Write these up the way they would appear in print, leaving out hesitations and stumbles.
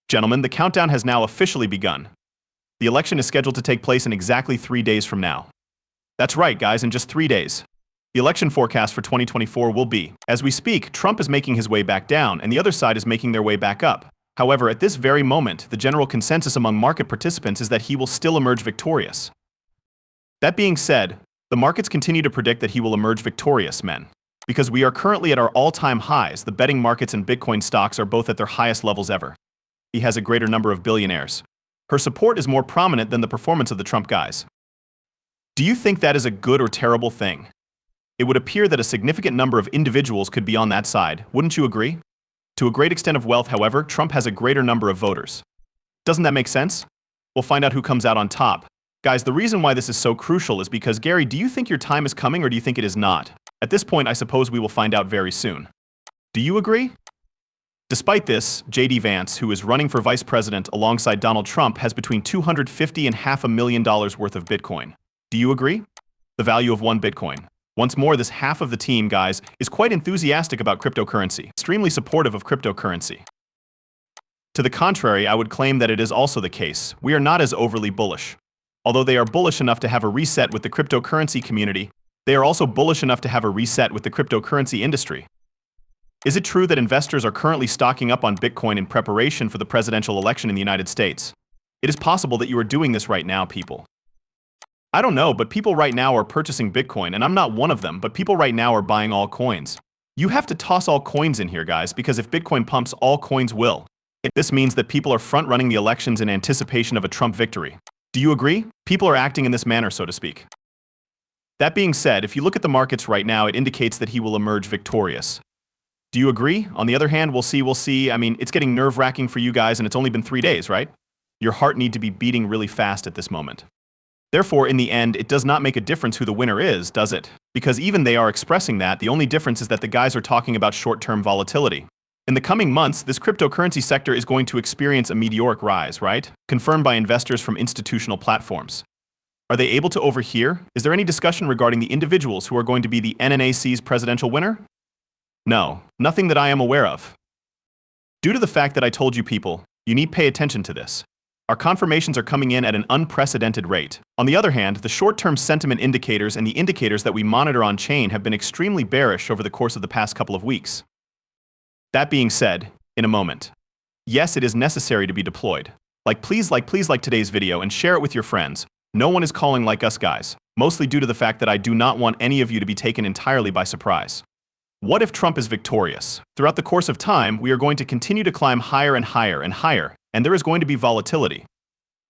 Gentlemen, the countdown has now officially begun. The election is scheduled to take place in exactly 3 days from now. That's right, guys, in just 3 days. The election forecast for 2024 will be, as we speak, Trump is making his way back down, and the other side is making their way back up. However, at this very moment, the general consensus among market participants is that he will still emerge victorious. That being said, the markets continue to predict that he will emerge victorious, men. Because we are currently at our all-time highs, the betting markets and Bitcoin stocks are both at their highest levels ever. He has a greater number of billionaires. Her support is more prominent than the performance of the Trump guys. Do you think that is a good or terrible thing? It would appear that a significant number of individuals could be on that side, wouldn't you agree? To a great extent of wealth, however, Trump has a greater number of voters. Doesn't that make sense? We'll find out who comes out on top. Guys, the reason why this is so crucial is because, Gary, do you think your time is coming or do you think it is not? At this point, I suppose we will find out very soon. Do you agree? Despite this, J.D. Vance, who is running for vice president alongside Donald Trump, has between $250,000 and $500,000 worth of Bitcoin. Do you agree? The value of one Bitcoin. Once more, this half of the team, guys, is quite enthusiastic about cryptocurrency, extremely supportive of cryptocurrency. To the contrary, I would claim that it is also the case. We are not as overly bullish. Although they are bullish enough to have a reset with the cryptocurrency community, they are also bullish enough to have a reset with the cryptocurrency industry. Is it true that investors are currently stocking up on Bitcoin in preparation for the presidential election in the United States? It is possible that you are doing this right now, people. I don't know, but people right now are purchasing Bitcoin, and I'm not one of them, but people right now are buying all coins. You have to toss all coins in here, guys, because if Bitcoin pumps, all coins will. This means that people are front-running the elections in anticipation of a Trump victory. Do you agree? People are acting in this manner, so to speak. That being said, if you look at the markets right now, it indicates that he will emerge victorious. Do you agree? On the other hand, we'll see. I mean, it's getting nerve-wracking for you guys, and it's only been 3 days, right? Your heart need to be beating really fast at this moment. Therefore, in the end, it does not make a difference who the winner is, does it? Because even they are expressing that, the only difference is that the guys are talking about short-term volatility. In the coming months, this cryptocurrency sector is going to experience a meteoric rise, right? Confirmed by investors from institutional platforms. Are they able to overhear? Is there any discussion regarding the individuals who are going to be the NNAC's presidential winner? No, nothing that I am aware of. Due to the fact that I told you people, you need pay attention to this. Our confirmations are coming in at an unprecedented rate. On the other hand, the short-term sentiment indicators and the indicators that we monitor on chain have been extremely bearish over the course of the past couple of weeks. That being said, in a moment. Yes, it is necessary to be deployed. Please like today's video and share it with your friends. No one is calling like us guys, mostly due to the fact that I do not want any of you to be taken entirely by surprise. What if Trump is victorious? Throughout the course of time, we are going to continue to climb higher and higher and higher, and there is going to be volatility.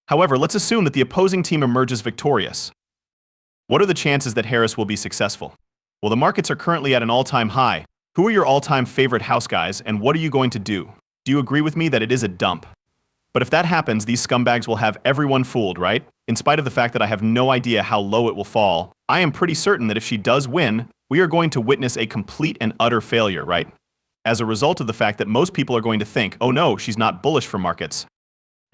However, let's assume that the opposing team emerges victorious. What are the chances that Harris will be successful? Well, the markets are currently at an all-time high. Who are your all-time favorite house guys, and what are you going to do? Do you agree with me that it is a dump? But if that happens, these scumbags will have everyone fooled, right? In spite of the fact that I have no idea how low it will fall, I am pretty certain that if she does win, we are going to witness a complete and utter failure, right? As a result of the fact that most people are going to think, oh no, she's not bullish for markets.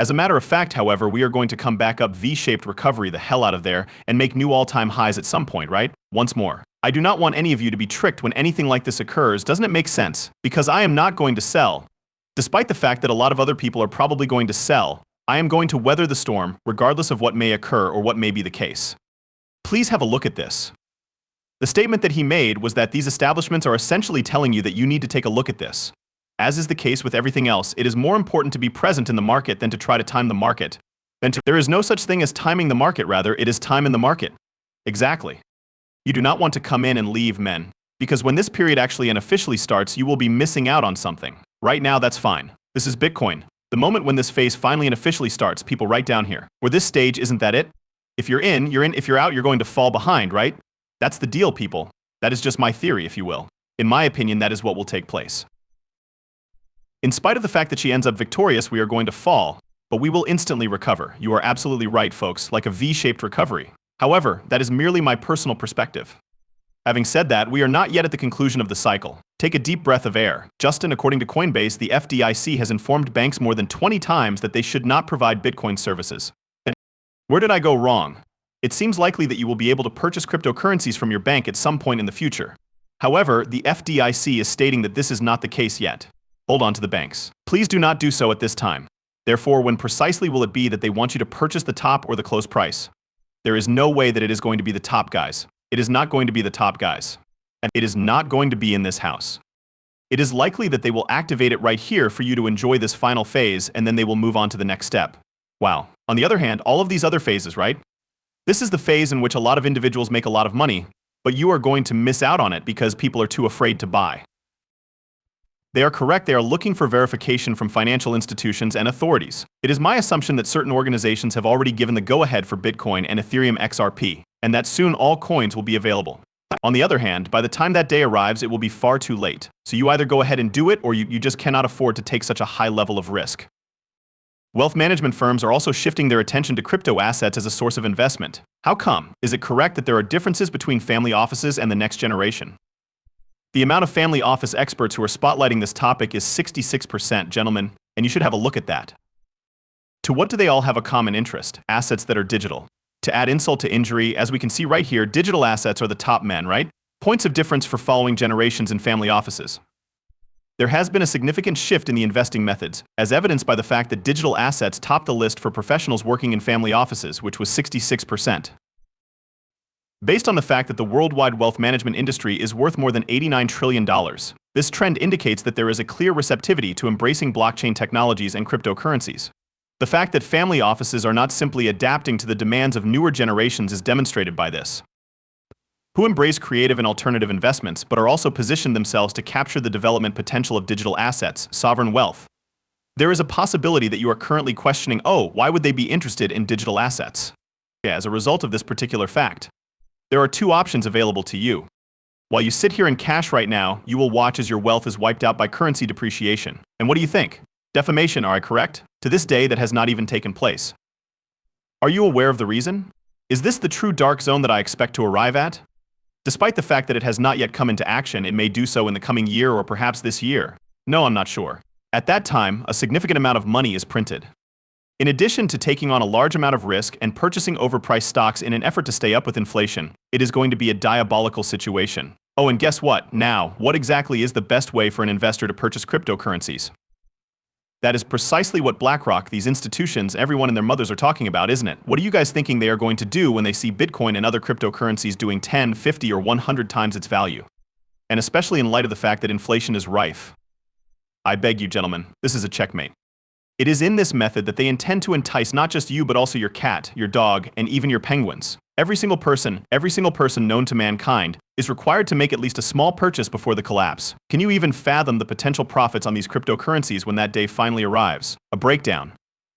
As a matter of fact, however, we are going to come back up V-shaped recovery the hell out of there and make new all-time highs at some point, right? Once more, I do not want any of you to be tricked when anything like this occurs. Doesn't it make sense? Because I am not going to sell. Despite the fact that a lot of other people are probably going to sell, I am going to weather the storm regardless of what may occur or what may be the case. Please have a look at this. The statement that he made was that these establishments are essentially telling you that you need to take a look at this. As is the case with everything else, it is more important to be present in the market than to try to time the market. There is no such thing as timing the market, rather, it is time in the market. Exactly. You do not want to come in and leave, men. Because when this period actually and officially starts, you will be missing out on something. Right now, that's fine. This is Bitcoin. The moment when this phase finally and officially starts, people right down here. Where this stage, isn't that it? If you're in, you're in. If you're out, you're going to fall behind, right? That's the deal, people. That is just my theory, if you will. In my opinion, that is what will take place. In spite of the fact that she ends up victorious, we are going to fall, but we will instantly recover. You are absolutely right, folks, like a V-shaped recovery. However, that is merely my personal perspective. Having said that, we are not yet at the conclusion of the cycle. Take a deep breath of air. Justin, according to Coinbase, the FDIC has informed banks more than 20 times that they should not provide Bitcoin services. Where did I go wrong? It seems likely that you will be able to purchase cryptocurrencies from your bank at some point in the future. However, the FDIC is stating that this is not the case yet. Hold on to the banks. Please do not do so at this time. Therefore, when precisely will it be that they want you to purchase the top or the close price? There is no way that it is going to be the top, guys. It is not going to be the top, guys. And it is not going to be in this house. It is likely that they will activate it right here for you to enjoy this final phase, and then they will move on to the next step. Wow. On the other hand, all of these other phases, right? This is the phase in which a lot of individuals make a lot of money, but you are going to miss out on it because people are too afraid to buy. They are correct. They are looking for verification from financial institutions and authorities. It is my assumption that certain organizations have already given the go-ahead for Bitcoin and Ethereum XRP, and that soon all coins will be available. On the other hand, by the time that day arrives, it will be far too late. So you either go ahead and do it, or you just cannot afford to take such a high level of risk. Wealth management firms are also shifting their attention to crypto assets as a source of investment. How come? Is it correct that there are differences between family offices and the next generation? The amount of family office experts who are spotlighting this topic is 66%, gentlemen, and you should have a look at that. To what do they all have a common interest? Assets that are digital. To add insult to injury, as we can see right here, digital assets are the top men, right? Points of difference for following generations in family offices. There has been a significant shift in the investing methods, as evidenced by the fact that digital assets topped the list for professionals working in family offices, which was 66%. Based on the fact that the worldwide wealth management industry is worth more than $89 trillion, this trend indicates that there is a clear receptivity to embracing blockchain technologies and cryptocurrencies. The fact that family offices are not simply adapting to the demands of newer generations is demonstrated by this. Who embrace creative and alternative investments, but are also positioned themselves to capture the development potential of digital assets, sovereign wealth. There is a possibility that you are currently questioning, oh, why would they be interested in digital assets? As a result of this particular fact, there are two options available to you. While you sit here in cash right now, you will watch as your wealth is wiped out by currency depreciation. And what do you think? Defamation, are I correct? To this day, that has not even taken place. Are you aware of the reason? Is this the true dark zone that I expect to arrive at? Despite the fact that it has not yet come into action, it may do so in the coming year or perhaps this year. No, I'm not sure. At that time, a significant amount of money is printed. In addition to taking on a large amount of risk and purchasing overpriced stocks in an effort to stay up with inflation, it is going to be a diabolical situation. Oh, and guess what? Now, what exactly is the best way for an investor to purchase cryptocurrencies? That is precisely what BlackRock, these institutions, everyone and their mothers are talking about, isn't it? What are you guys thinking they are going to do when they see Bitcoin and other cryptocurrencies doing 10, 50, or 100 times its value? And especially in light of the fact that inflation is rife. I beg you, gentlemen, this is a checkmate. It is in this method that they intend to entice not just you, but also your cat, your dog, and even your penguins. Every single person known to mankind is required to make at least a small purchase before the collapse. Can you even fathom the potential profits on these cryptocurrencies when that day finally arrives? A breakdown.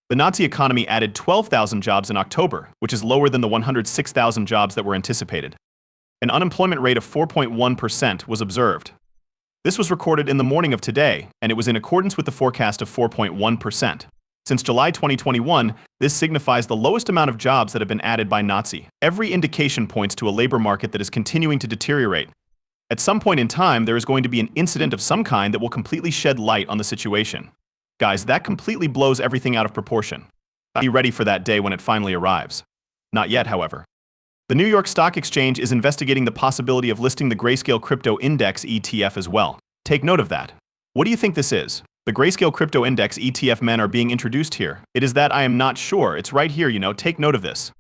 The Nazi economy added 12,000 jobs in October, which is lower than the 106,000 jobs that were anticipated. An unemployment rate of 4.1% was observed. This was recorded in the morning of today, and it was in accordance with the forecast of 4.1%. Since July 2021, this signifies the lowest amount of jobs that have been added by Nazi. Every indication points to a labor market that is continuing to deteriorate. At some point in time, there is going to be an incident of some kind that will completely shed light on the situation. Guys, that completely blows everything out of proportion. Be ready for that day when it finally arrives. Not yet, however. The New York Stock Exchange is investigating the possibility of listing the Grayscale Crypto Index ETF as well. Take note of that. What do you think this is? The Grayscale Crypto Index ETF men are being introduced here. It is that I am not sure. It's right here, take note of this.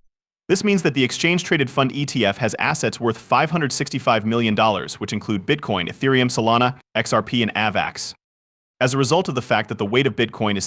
This means that the exchange-traded fund ETF has assets worth $565 million, which include Bitcoin, Ethereum, Solana, XRP, and AVAX. As a result of the fact that the weight of Bitcoin is